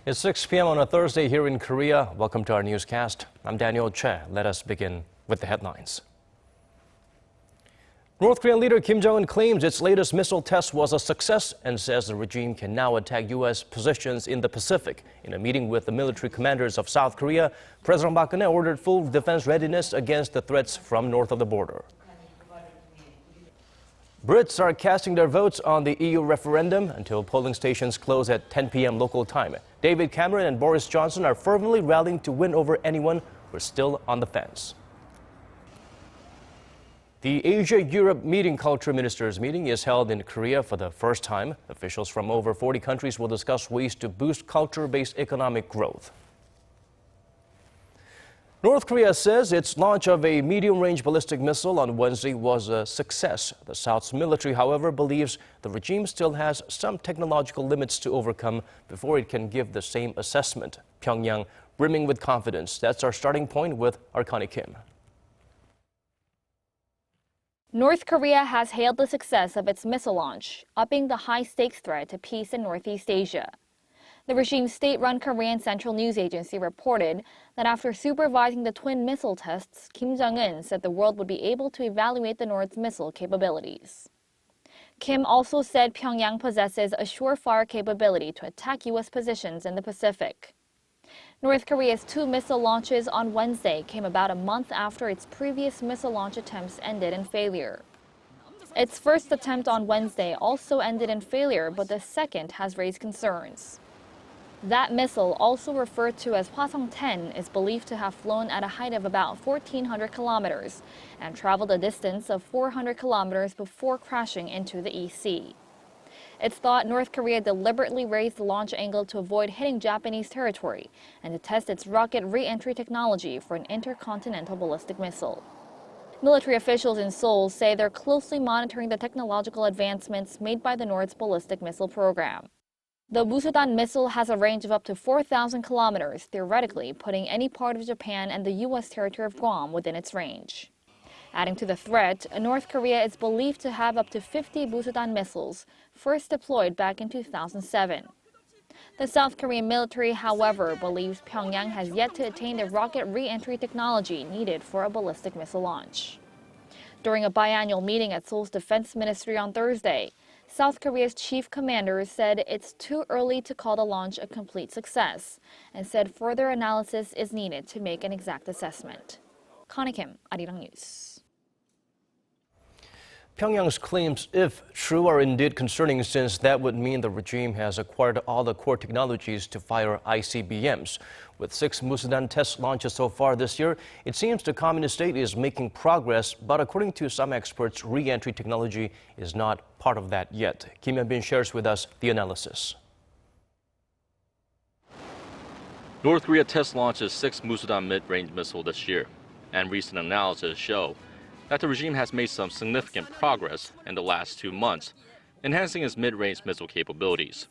It's 6 p.m. on a Thursday here in Korea. Welcome to our newscast. I'm Daniel Che. Let us begin with the headlines. North Korean leader Kim Jong-un claims its latest missile test was a success and says the regime can now attack U.S. positions in the Pacific. In a meeting with the military commanders of South Korea, President Park Geun-hye ordered full defense readiness against the threats from north of the border. Brits are casting their votes on the EU referendum until polling stations close at 10 p.m. local time. David Cameron and Boris Johnson are firmly rallying to win over anyone who is still on the fence. The Asia-Europe Meeting Culture Ministers meeting is held in Korea for the first time. Officials from over 40 countries will discuss ways to boost culture-based economic growth. North Korea says its launch of a medium-range ballistic missile on Wednesday was a success. The South's military, however, believes the regime still has some technological limits to overcome before it can give the same assessment. Pyongyang brimming with confidence. That's our starting point with Arcani Kim. North Korea has hailed the success of its missile launch, upping the high-stakes threat to peace in Northeast Asia. The regime's state-run Korean Central News Agency reported that after supervising the twin missile tests, Kim Jong-un said the world would be able to evaluate the North's missile capabilities. Kim also said Pyongyang possesses a surefire capability to attack U.S. positions in the Pacific. North Korea's two missile launches on Wednesday came about a month after its previous missile launch attempts ended in failure. Its first attempt on Wednesday also ended in failure, but the second has raised concerns. That missile, also referred to as Hwasong-10, is believed to have flown at a height of about 1,400 kilometers and traveled a distance of 400 kilometers before crashing into the East Sea. It's thought North Korea deliberately raised the launch angle to avoid hitting Japanese territory and to test its rocket reentry technology for an intercontinental ballistic missile. Military officials in Seoul say they're closely monitoring the technological advancements made by the North's ballistic missile program. The Musudan missile has a range of up to 4,000 kilometers, theoretically putting any part of Japan and the U.S. territory of Guam within its range. Adding to the threat, North Korea is believed to have up to 50 Musudan missiles, first deployed back in 2007. The South Korean military, however, believes Pyongyang has yet to attain the rocket re-entry technology needed for a ballistic missile launch. During a biannual meeting at Seoul's Defense Ministry on Thursday, South Korea's chief commander said it's too early to call the launch a complete success and said further analysis is needed to make an exact assessment. Connie Kim, Arirang News. Pyongyang's claims, if true, are indeed concerning since that would mean the regime has acquired all the core technologies to fire ICBMs. With 6 Musudan test launches so far this year, it seems the communist state is making progress, but according to some experts, re-entry technology is not part of that yet. Kim Hyun-bin shares with us the analysis. North Korea test launches 6 Musudan mid-range missiles this year, and recent analysis show that the regime has made some significant progress in the last 2 months, enhancing its mid-range missile capabilities.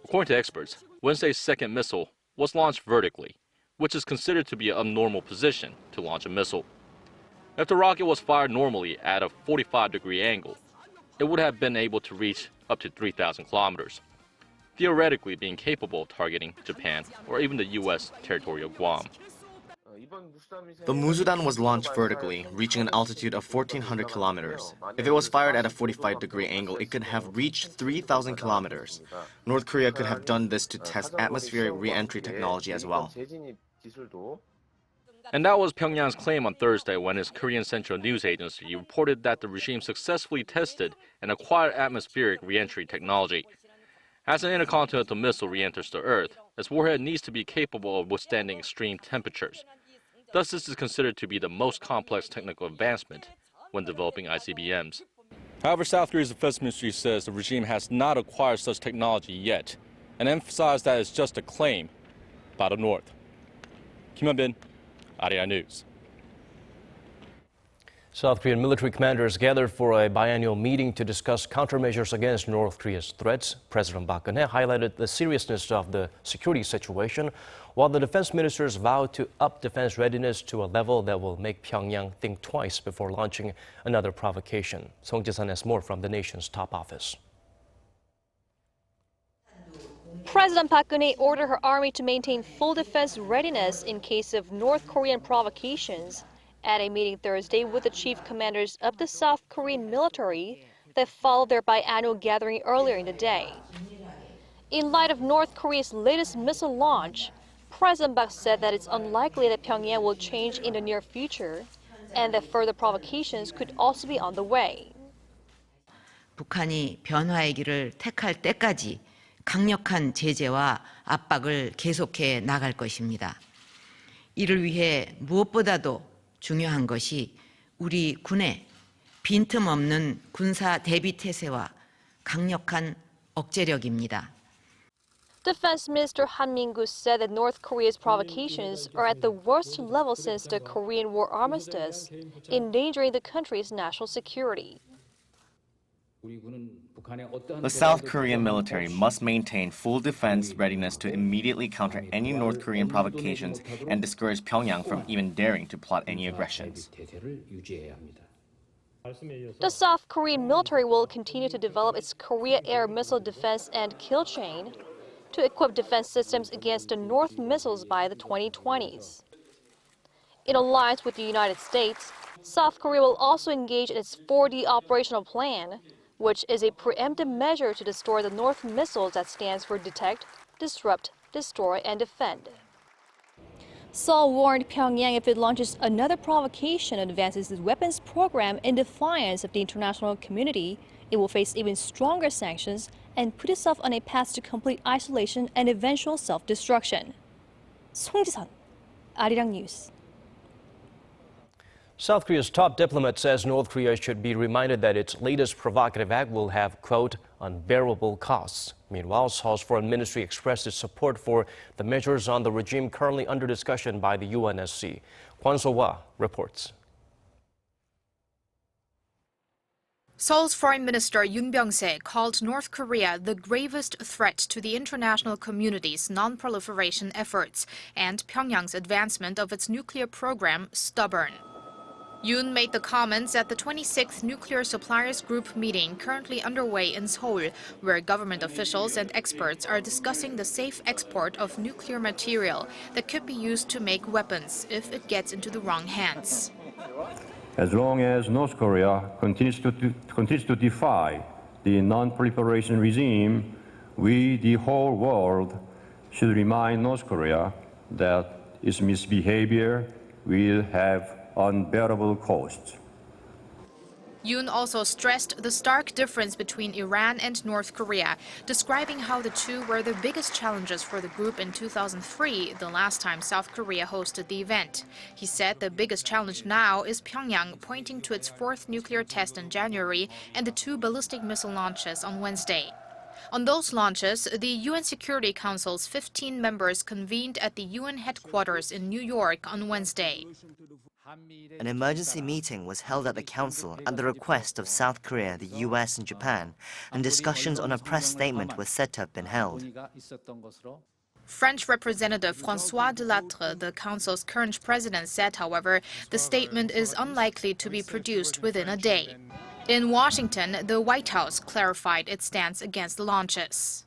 According to experts, Wednesday's second missile was launched vertically, which is considered to be an abnormal position to launch a missile. If the rocket was fired normally at a 45-degree angle, it would have been able to reach up to 3,000 kilometers, theoretically being capable of targeting Japan or even the U.S. territory of Guam. The Musudan was launched vertically, reaching an altitude of 1,400 kilometers. If it was fired at a 45-degree angle, it could have reached 3,000 kilometers. North Korea could have done this to test atmospheric re-entry technology as well. And that was Pyongyang's claim on Thursday when its Korean Central News Agency reported that the regime successfully tested and acquired atmospheric re-entry technology. As an intercontinental missile re-enters the Earth, its warhead needs to be capable of withstanding extreme temperatures. Thus, this is considered to be the most complex technical advancement when developing ICBMs. However, South Korea's defense ministry says the regime has not acquired such technology yet, and emphasized that it's just a claim by the North. Kim Hyun-bin, Arirang News. South Korean military commanders gathered for a biannual meeting to discuss countermeasures against North Korea's threats. President Park Geun-hye highlighted the seriousness of the security situation, while the defense ministers vowed to up defense readiness to a level that will make Pyongyang think twice before launching another provocation. Song Ji-san has more from the nation's top office. President Park Geun-hye ordered her army to maintain full defense readiness in case of North Korean provocations at a meeting Thursday with the chief commanders of the South Korean military that followed their biannual gathering earlier in the day. In light of North Korea's latest missile launch, President Park said that it's unlikely that Pyongyang will change in the near future and that further provocations could also be on the way. 북한이 변화의 길을 택할 때까지 강력한 제재와 압박을 계속해 나갈 것입니다. 이를 위해 무엇보다도 중요한 것이 우리 군의 빈틈없는 군사 대비 태세와 강력한 억제력입니다. Defense Minister Han Min-gu said that North Korea's provocations are at the worst level since the Korean War armistice, endangering the country's national security. The South Korean military must maintain full defense readiness to immediately counter any North Korean provocations and discourage Pyongyang from even daring to plot any aggressions. The South Korean military will continue to develop its Korea air missile defense and kill chain to equip defense systems against the North missiles by the 2020s. In alliance with the United States, South Korea will also engage in its 4D operational plan, which is a preemptive measure to destroy the North missiles that stands for detect, disrupt, destroy, and defend. Seoul warned Pyongyang if it launches another provocation and advances its weapons program in defiance of the international community, it will face even stronger sanctions and put itself on a path to complete isolation and eventual self-destruction. 송지선, Arirang News. South Korea's top diplomat says North Korea should be reminded that its latest provocative act will have, quote, unbearable costs. Meanwhile, Seoul's foreign ministry expressed its support for the measures on the regime currently under discussion by the UNSC. Gwangju reports. Seoul's Foreign Minister Yoon Byung-se called North Korea the gravest threat to the international community's nonproliferation efforts and Pyongyang's advancement of its nuclear program stubborn. Yoon made the comments at the 26th Nuclear Suppliers Group meeting currently underway in Seoul, where government officials and experts are discussing the safe export of nuclear material that could be used to make weapons if it gets into the wrong hands. As long as North Korea continues to defy the non-proliferation regime, we, the whole world, should remind North Korea that its misbehavior will have unbearable costs. Yoon also stressed the stark difference between Iran and North Korea, describing how the two were the biggest challenges for the group in 2003, the last time South Korea hosted the event. He said the biggest challenge now is Pyongyang, pointing to its fourth nuclear test in January and the two ballistic missile launches on Wednesday. On those launches, the UN Security Council's 15 members convened at the UN headquarters in New York on Wednesday. An emergency meeting was held at the Council at the request of South Korea, the US, and Japan, and discussions on a press statement were said to have been held. French Representative François Delattre, the Council's current president, said, however, the statement is unlikely to be produced within a day. In Washington, the White House clarified its stance against the launches.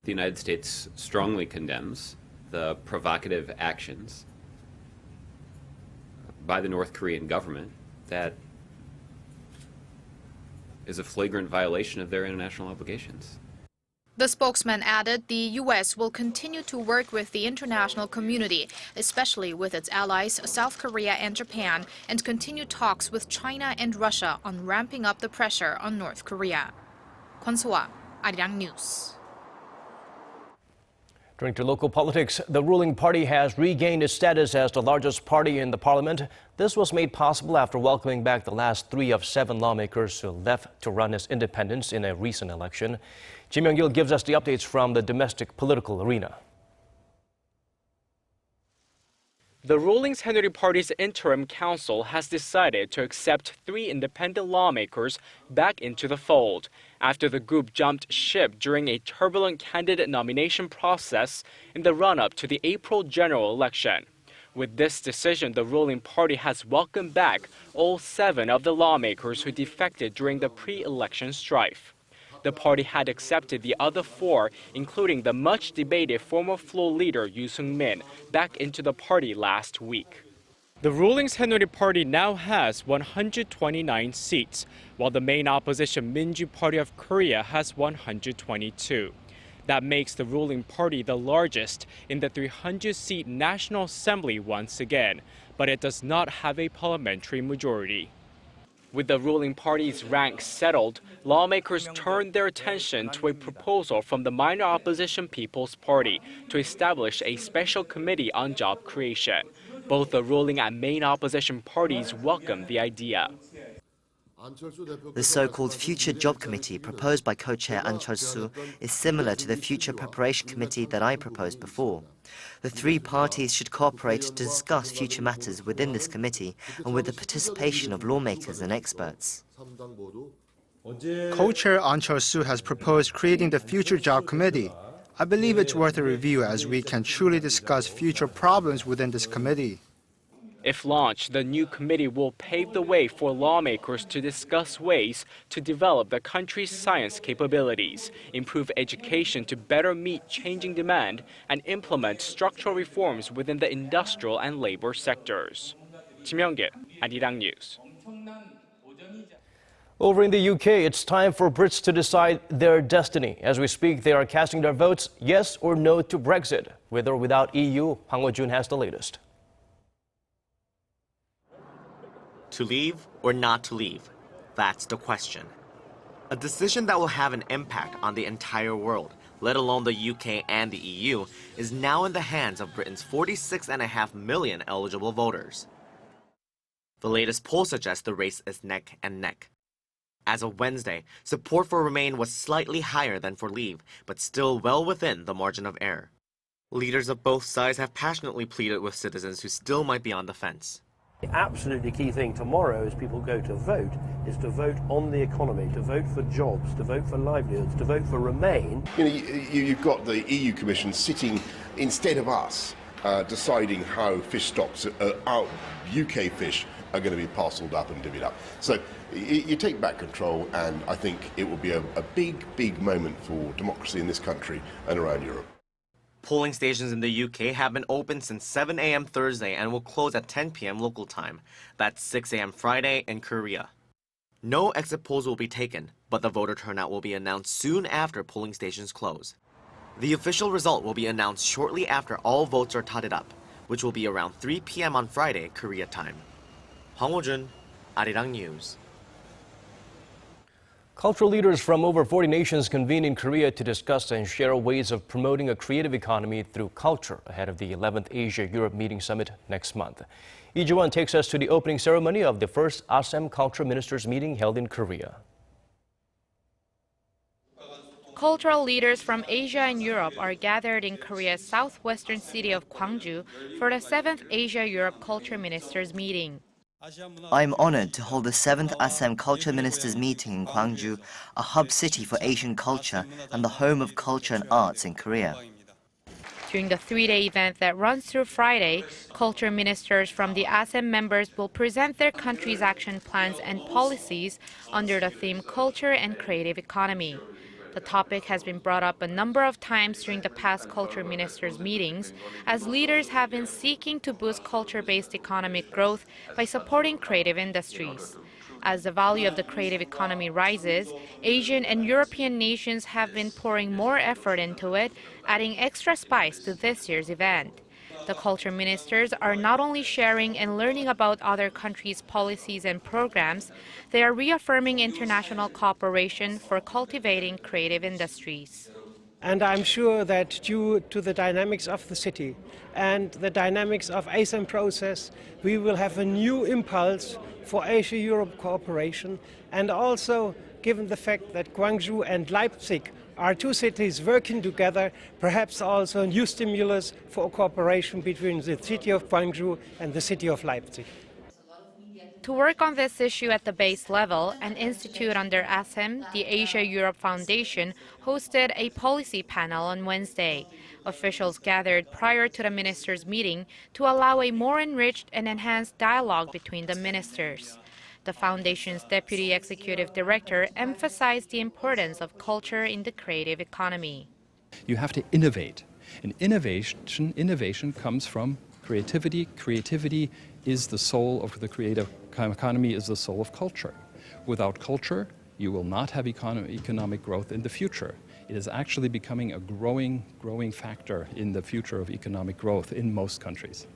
The United States strongly condemns the provocative actions by the North Korean government that is a flagrant violation of their international obligations. The spokesman added the U.S. will continue to work with the international community, especially with its allies South Korea and Japan, and continue talks with China and Russia on ramping up the pressure on North Korea. Kwon-soa, Arirang News. Turning to local politics, the ruling party has regained its status as the largest party in the parliament. This was made possible after welcoming back the last 3 of 7 lawmakers who left to run as independents in a recent election. Ji Myung-gil gives us the updates from the domestic political arena. The ruling Saenuri Party's interim council has decided to accept 3 independent lawmakers back into the fold after the group jumped ship during a turbulent candidate nomination process in the run-up to the April general election. With this decision, the ruling party has welcomed back all 7 of the lawmakers who defected during the pre-election strife. The party had accepted the other 4, including the much-debated former floor leader Yoo Seung-min, back into the party last week. The ruling Saenuri Party now has 129 seats, while the main opposition Minju Party of Korea has 122. That makes the ruling party the largest in the 300-seat National Assembly once again, but it does not have a parliamentary majority. With the ruling party's ranks settled, lawmakers turned their attention to a proposal from the minor opposition People's Party to establish a special committee on job creation. Both the ruling and main opposition parties welcomed the idea. The so-called Future Job Committee proposed by co-chair An Chol-soo is similar to the Future Preparation Committee that I proposed before. The 3 parties should cooperate to discuss future matters within this committee and with the participation of lawmakers and experts. Co-chair An Chol-soo has proposed creating the Future Job Committee. I believe it's worth a review as we can truly discuss future problems within this committee. If launched, the new committee will pave the way for lawmakers to discuss ways to develop the country's science capabilities, improve education to better meet changing demand, and implement structural reforms within the industrial and labor sectors. Kim Young-git, Arirang News. Over in the UK, it's time for Brits to decide their destiny. As we speak, they are casting their votes yes or no to Brexit. With or without EU, Hwang Ho-jun has the latest. To leave or not to leave? That's the question. A decision that will have an impact on the entire world, let alone the UK and the EU, is now in the hands of Britain's 46.5 million eligible voters. The latest poll suggests the race is neck and neck. As of Wednesday, support for Remain was slightly higher than for Leave, but still well within the margin of error. Leaders of both sides have passionately pleaded with citizens who still might be on the fence. The absolutely key thing tomorrow as people go to vote is to vote on the economy, to vote for jobs, to vote for livelihoods, to vote for Remain. You've got the EU Commission sitting instead of us deciding how fish stocks, our UK fish, are going to be parcelled up and divvied up. So you take back control, and I think it will be a big, big moment for democracy in this country and around Europe. Polling stations in the UK have been open since 7 a.m. Thursday and will close at 10 p.m. local time. That's 6 a.m. Friday in Korea. No exit polls will be taken, but the voter turnout will be announced soon after polling stations close. The official result will be announced shortly after all votes are totted up, which will be around 3 p.m. on Friday, Korea time. Hwang Ho-jun, Arirang News. Cultural leaders from over 40 nations convened in Korea to discuss and share ways of promoting a creative economy through culture ahead of the 11th Asia-Europe Meeting Summit next month. Lee Ji-won takes us to the opening ceremony of the first ASEM Culture Ministers meeting held in Korea. Cultural leaders from Asia and Europe are gathered in Korea's southwestern city of Gwangju for the 7th Asia-Europe Culture Ministers meeting. I'm honored to hold the 7th ASEM Culture Ministers meeting in Gwangju, a hub city for Asian culture and the home of culture and arts in Korea. During the 3-day event that runs through Friday, culture ministers from the ASEM members will present their country's action plans and policies under the theme Culture and Creative Economy. The topic has been brought up a number of times during the past culture ministers' meetings, as leaders have been seeking to boost culture-based economic growth by supporting creative industries. As the value of the creative economy rises, Asian and European nations have been pouring more effort into it, adding extra spice to this year's event. The culture ministers are not only sharing and learning about other countries' policies and programs, they are reaffirming international cooperation for cultivating creative industries. And I'm sure that due to the dynamics of the city and the dynamics of ASEM process, we will have a new impulse for Asia-Europe cooperation, and also given the fact that Gwangju and Leipzig are two cities working together, perhaps also a new stimulus for cooperation between the city of Gwangju and the city of Leipzig. To work on this issue at the base level, an institute under ASEM, the Asia-Europe Foundation, hosted a policy panel on Wednesday. Officials gathered prior to the ministers' meeting to allow a more enriched and enhanced dialogue between the ministers. The foundation's deputy executive director emphasized the importance of culture in the creative economy. You have to innovate, and innovation comes from creativity. Creativity is the soul of the creative economy, is the soul of culture. Without culture, you will not have economic growth in the future. It is actually becoming a growing factor in the future of economic growth in most countries.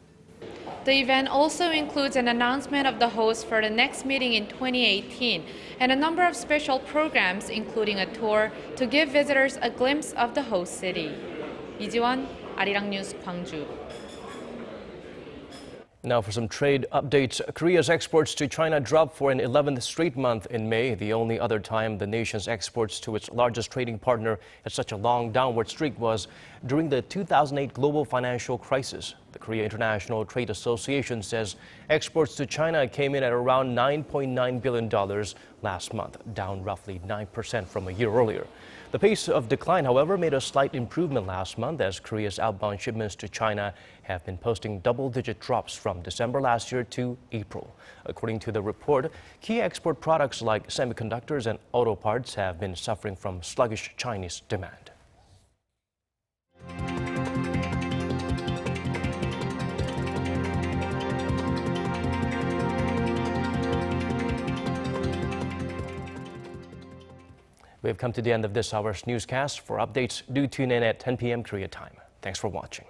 The event also includes an announcement of the host for the next meeting in 2018 and a number of special programs, including a tour to give visitors a glimpse of the host city. 이지원, Arirang News, Gwangju. Now for some trade updates. Korea's exports to China dropped for an 11th straight month in May, the only other time the nation's exports to its largest trading partner had such a long downward streak was during the 2008 global financial crisis. The Korea International Trade Association says exports to China came in at around $9.9 billion last month, down roughly 9% from a year earlier. The pace of decline, however, made a slight improvement last month as Korea's outbound shipments to China have been posting double-digit drops from December last year to April. According to the report, key export products like semiconductors and auto parts have been suffering from sluggish Chinese demand. We have come to the end of this hour's newscast. For updates, do tune in at 10 p.m. Korea time. Thanks for watching.